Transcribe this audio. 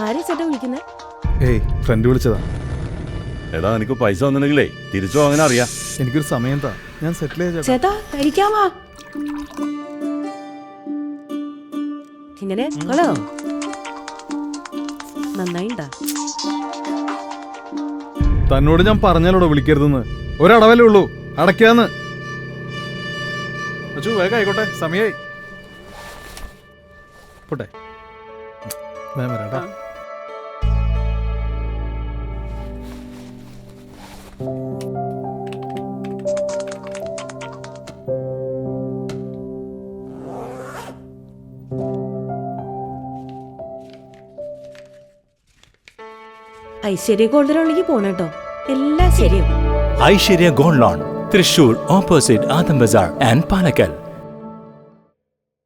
ആരെ ചേട്ടാ വിളിക്കുന്നത്? ഏയ് ഫ്രണ്ട് വിളിച്ചതാ. എടാ നിനക്ക് പൈസ വന്നിട്ടുണ്ടെങ്കിലേ തിരിച്ചു അങ്ങനെ അറിയാം. എനിക്കൊരു സമയം താ, ഞാൻ സെറ്റിൽ ചെയ്ത ചേട്ടാ കഴിക്കാമാ. ഇങ്ങനെ ഹലോ നന്നായിണ്ടാ. തന്നോട് ഞാൻ പറഞ്ഞാലോടോ വിളിക്കരുതെന്ന്. ഒരടവല്ലേ ഉള്ളൂ, അടയ്ക്കാന്ന്. അച്ചു വേഗം ആയിക്കോട്ടെ, സമയായി. പോട്ടെ, ഞാൻ വരാട്ടാ. ഐശ്വര്യ ഗോൾഡിലേക്ക് പോണേട്ടോ, എല്ലാം ശരിയാവും. Aishwarya gold loan, Thrissur, opposite Adam Bazar and Palakkal.